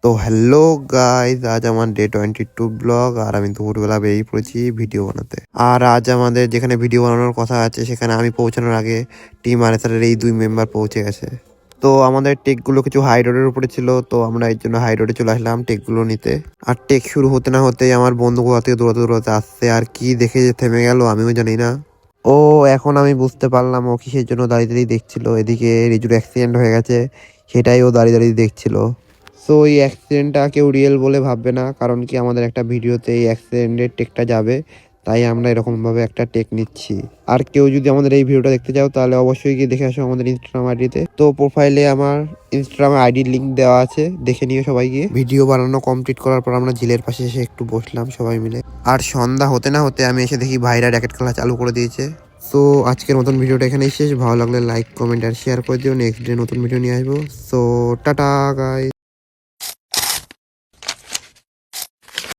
তো hello guys, আজ আমার ডে 22 ব্লগ। আর আমি দুপুরবেলা বেরিয়ে পড়েছি ভিডিও বানাতে। আর আজ আমাদের যেখানে ভিডিও বানানোর কথা আছে সেখানে আমি পৌঁছানোর আগে টিম আরএসআরের এই 2 মেম্বার পৌঁছে গেছে। তো আমাদের টেকগুলো কিছু হাই রোডের উপরে ছিল, তো আমরা এই জন্য হাই রোডে চলে আসলাম টেকগুলো নিতে। আর টেক শুরু হতে না হতেই আমার বন্ধু কোথা থেকে দৌড়াতে দৌড়াতে আসছে, আর কি দেখে যে থেমে গেল আমিও জানি না। ও এখন আমি বুঝতে পারলাম ও কিসের জন্য দাঁড়িয়ে দাঁড়িয়ে দেখছিল। এদিকে রিজুর অ্যাক্সিডেন্ট হয়ে গেছে, সেটাই ও দাঁড়িয়ে দাঁড়িয়ে দেখছিল। সো এই অ্যাক্সিডেন্টটা কেউ রিয়েল বলে ভাববে না, কারণ কি আমাদের একটা ভিডিওতে এই অ্যাক্সিডেন্টের টেকটা যাবে, তাই আমরা এরকমভাবে একটা টেক নিচ্ছি। আর কেউ যদি আমাদের এই ভিডিওটা দেখতে চাও তাহলে অবশ্যই গিয়ে দেখে আসো আমাদের ইনস্টাগ্রাম আইডিতে। তো প্রোফাইলে আমার ইনস্টাগ্রাম আইডির লিঙ্ক দেওয়া আছে, দেখে নিও সবাই গিয়ে। ভিডিও বানানো কমপ্লিট করার পর আমরা ঝিলের পাশে এসে একটু বসলাম সবাই মিলে। আর সন্ধ্যা হতে না হতে আমি এসে দেখি ভাইরা র্যাকেট খেলা চালু করে দিয়েছে। সো আজকের মতন ভিডিওটা এখানেই শেষ। ভালো লাগলে লাইক কমেন্ট আর শেয়ার করে দিও। নেক্সট ডে নতুন ভিডিও নিয়ে আসবো। So tata guys.